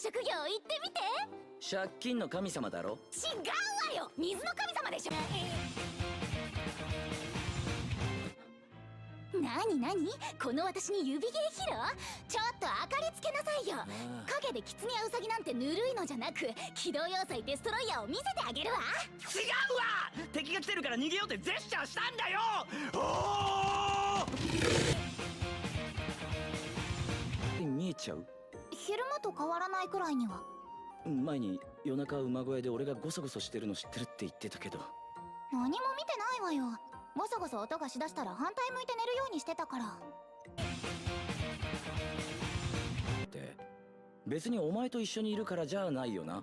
職業言ってみて。借金の神様だろ。違うわよ、水の神様でしょ。なになに、この私に指芸披露？ちょっと明かりつけなさいよ。影でキツネやウサギなんてぬるいのじゃなく、機動要塞デストロイヤーを見せてあげるわ。違うわ、敵が来てるから逃げようってジェスチャーしたんだよ。見えちゃう？昼間と変わらないくらいには。前に夜中馬小屋で俺がゴソゴソしてるの知ってるって言ってたけど。何も見てないわよ。ゴソゴソ音がしだしたら反対向いて寝るようにしてたから。って別にお前と一緒にいるからじゃないよな。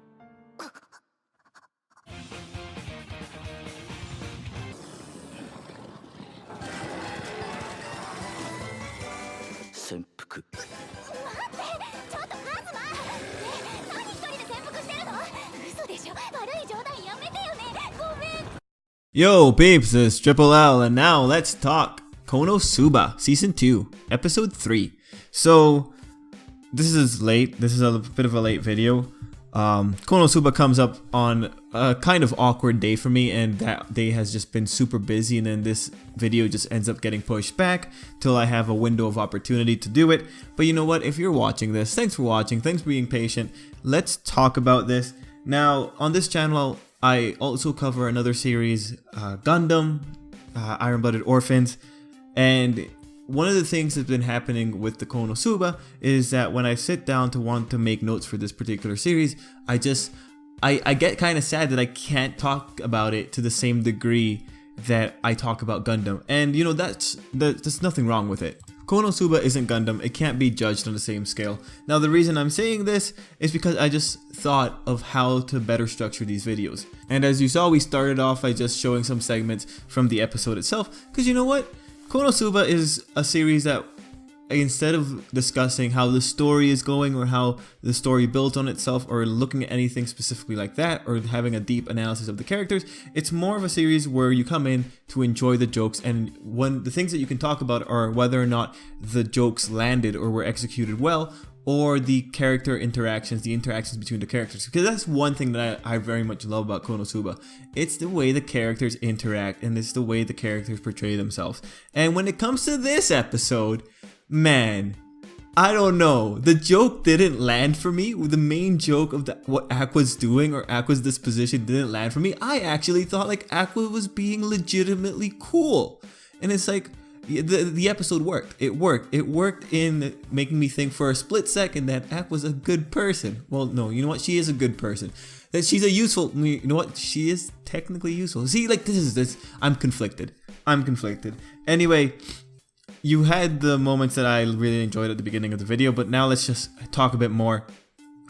潜伏。待って、ちょっとカズマ。何一人で潜伏してるの？嘘でしょ、悪い冗談やめてよね。ごめん。Yo, peeps, this is Tripl-L, and now let's talk Konosuba, Season 2, Episode 3. So, this is late. This is a bit of a late video. Konosuba comes up on a kind of awkward day for me, and that day has just been super busy, and then this video just ends up getting pushed back till I have a window of opportunity to do it. But you know what? If you're watching this, thanks for watching. Thanks for being patient. Let's talk about this. Now, on this channel, I also cover another series, Gundam, Iron-Blooded Orphans, and one of the things that's been happening with the Konosuba is that when I sit down to want to make notes for this particular series, I get kind of sad that I can't talk about it to the same degree that I talk about Gundam, and you know, there's nothing wrong with it. Konosuba isn't Gundam, it can't be judged on the same scale. Now the reason I'm saying this is because I just thought of how to better structure these videos. And as you saw, we started off by just showing some segments from the episode itself, because you know what? Konosuba is a series that, instead of discussing how the story is going or how the story built on itself or looking at anything specifically like that or having a deep analysis of the characters, it's more of a series where you come in to enjoy the jokes, and when the things that you can talk about are whether or not the jokes landed or were executed well, or the character interactions, the interactions between the characters. Because that's one thing that I very much love about Konosuba. It's the way the characters interact, and it's the way the characters portray themselves. And when it comes to this episode, man, I don't know. The joke didn't land for me. The main joke of what Aqua's doing or Aqua's disposition didn't land for me. I actually thought like Aqua was being legitimately cool. And it's like, the episode worked. It worked in making me think for a split second that Aqua's a good person. Well, no, you know what? She is a good person. That she's a useful, you know what? She is technically useful. See, like this. I'm conflicted. Anyway, you had the moments that I really enjoyed at the beginning of the video, but now let's just talk a bit more.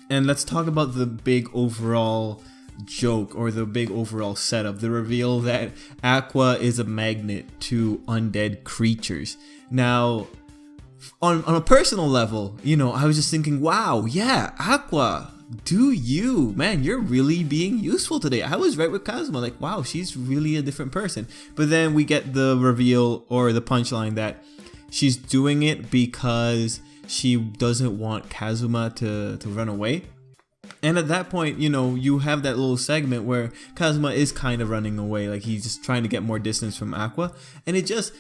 And let's talk about the big overall joke or the big overall setup, the reveal that Aqua is a magnet to undead creatures. Now, on a personal level, you know, I was just thinking, wow, yeah, Aqua, do you, man, you're really being useful today. I was right with Kazuma, like, wow, she's really a different person. But then we get the reveal or the punchline that she's doing it because she doesn't want Kazuma to run away. And at that point, you know, you have that little segment where Kazuma is kind of running away, like he's just trying to get more distance from Aqua. And it just,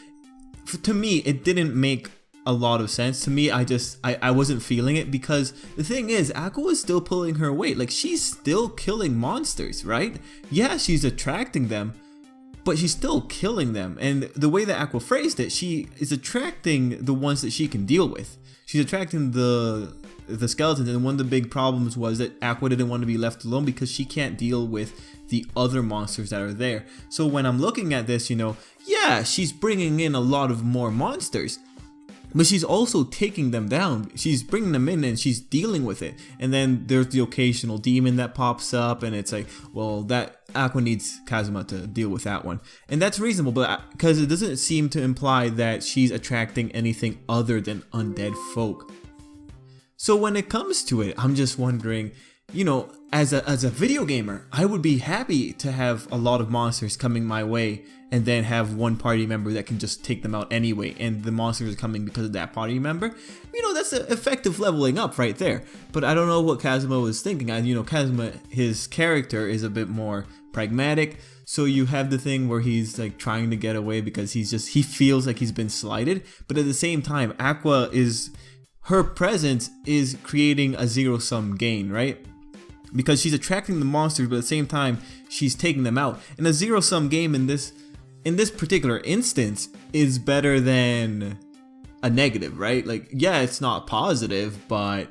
to me, it didn't make a lot of sense. To me, I wasn't feeling it, because the thing is, Aqua is still pulling her weight. Like, she's still killing monsters, right? Yeah, she's attracting them, but she's still killing them. And the way that Aqua phrased it, she is attracting the ones that she can deal with. She's attracting the skeletons, and one of the big problems was that Aqua didn't want to be left alone because she can't deal with the other monsters that are there. So when I'm looking at this, you know, yeah, she's bringing in a lot of more monsters, but she's also taking them down. She's bringing them in and she's dealing with it. And then there's the occasional demon that pops up, and it's like, well, that Aqua needs Kazuma to deal with that one. And that's reasonable, but because it doesn't seem to imply that she's attracting anything other than undead folk. So when it comes to it, I'm just wondering, you know, as a video gamer, I would be happy to have a lot of monsters coming my way and then have one party member that can just take them out anyway, and the monsters are coming because of that party member. You know, that's an effective leveling up right there. But I don't know what Kazuma was thinking. You know, Kazuma, his character is a bit more pragmatic, so you have the thing where he's like trying to get away because he feels like he's been slighted, but at the same time, Aqua her presence is creating a zero-sum gain, right? Because she's attracting the monsters, but at the same time, she's taking them out. And a zero-sum game in this particular instance is better than a negative, right? Like, yeah, it's not positive, but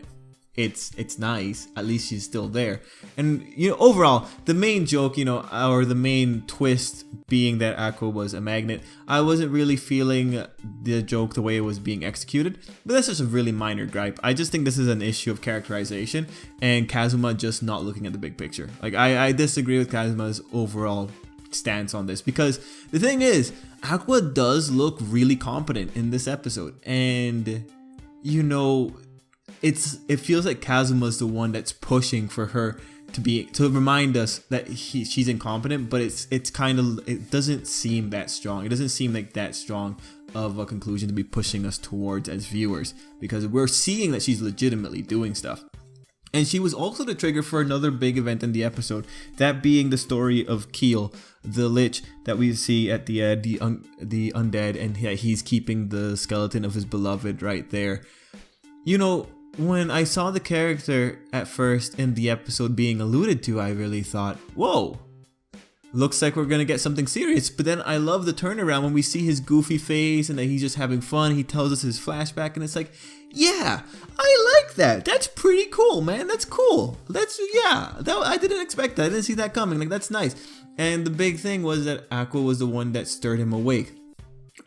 it's nice. At least she's still there. And, you know, overall, the main joke, you know, or the main twist being that Aqua was a magnet, I wasn't really feeling the joke the way it was being executed, but that's just a really minor gripe. I just think this is an issue of characterization and Kazuma just not looking at the big picture. Like, I disagree with Kazuma's overall stance on this, because the thing is, Aqua does look really competent in this episode, and, you know, it feels like Kazuma's the one that's pushing for her to remind us that she's incompetent, but it doesn't seem that strong. It doesn't seem like that strong of a conclusion to be pushing us towards as viewers, because we're seeing that she's legitimately doing stuff. And she was also the trigger for another big event in the episode, that being the story of Keel, the lich that we see at the undead, and he's keeping the skeleton of his beloved right there. You know, when I saw the character at first in the episode being alluded to, I really thought, whoa, looks like we're gonna get something serious. But then I love the turnaround when we see his goofy face and that he's just having fun. He tells us his flashback and it's like, yeah, I like that. That's pretty cool, man. That's cool. I didn't expect that. I didn't see that coming. Like, that's nice. And the big thing was that Aqua was the one that stirred him awake.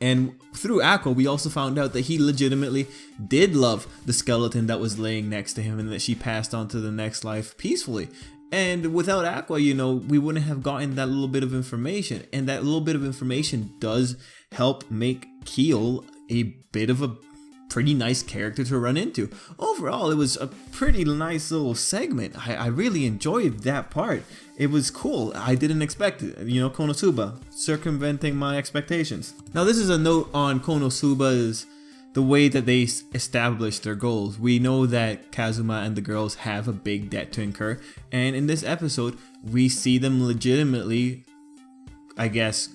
And through Aqua, we also found out that he legitimately did love the skeleton that was laying next to him, and that she passed on to the next life peacefully. And without Aqua, you know, we wouldn't have gotten that little bit of information. And that little bit of information does help make Keel a bit of a pretty nice character to run into. Overall, it was a pretty nice little segment. I really enjoyed that part. It was cool. I didn't expect it. You know, Konosuba, circumventing my expectations. Now, this is a note on Konosuba's, the way that they established their goals. We know that Kazuma and the girls have a big debt to incur, and in this episode, we see them legitimately, I guess,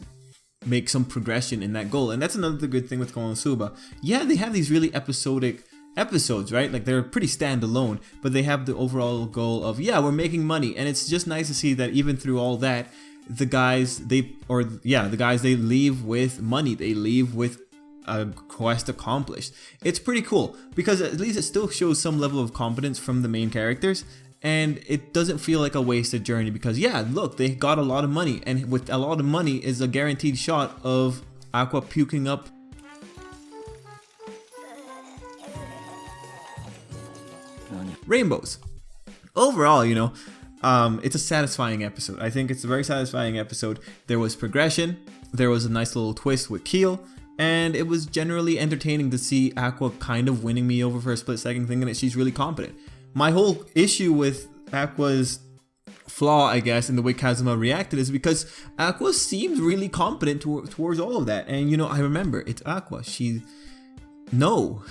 make some progression in that goal. And that's another good thing with Konosuba. Yeah, they have these really episodic episodes, right? Like, they're pretty standalone, but they have the overall goal of, yeah, we're making money. And it's just nice to see that even through all that, the guys they leave with money. They leave with a quest accomplished. It's pretty cool, because at least it still shows some level of competence from the main characters, and it doesn't feel like a wasted journey, because yeah, look, they got a lot of money, and with a lot of money is a guaranteed shot of Aqua puking up rainbows. Overall, you know, it's a satisfying episode. I think it's a very satisfying episode. There was progression, there was a nice little twist with Keel, and it was generally entertaining to see Aqua kind of winning me over for a split second, thinking that she's really competent. My whole issue with Aqua's flaw, I guess, in the way Kazuma reacted is because Aqua seemed really competent towards all of that. And, you know, I remember, it's Aqua. No,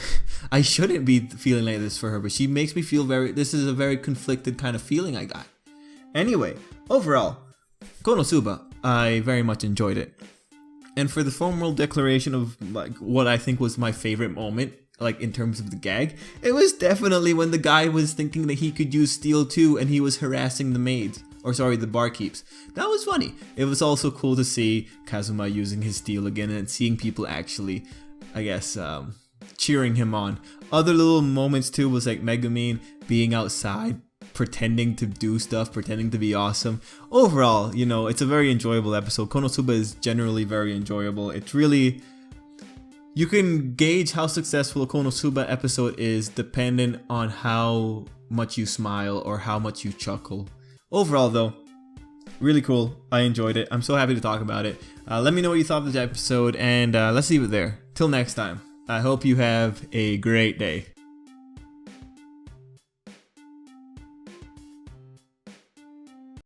I shouldn't be feeling like this for her, but she makes me feel this is a very conflicted kind of feeling I got. Anyway, overall, Konosuba, I very much enjoyed it. And for the formal declaration of like what I think was my favorite moment, like in terms of the gag, it was definitely when the guy was thinking that he could use steel too, and he was harassing the maids, or sorry, the barkeeps. That was funny. It was also cool to see Kazuma using his steel again and seeing people actually, I guess, cheering him on. Other little moments too was like Megumin being outside, pretending to do stuff, pretending to be awesome. Overall, you know, it's a very enjoyable episode. Konosuba is generally very enjoyable. It's really, you can gauge how successful a Konosuba episode is dependent on how much you smile or how much you chuckle. Overall though, really cool. I enjoyed it. I'm so happy to talk about it. Let me know what you thought of this episode, and let's leave it there. Till next time, I hope you have a great day.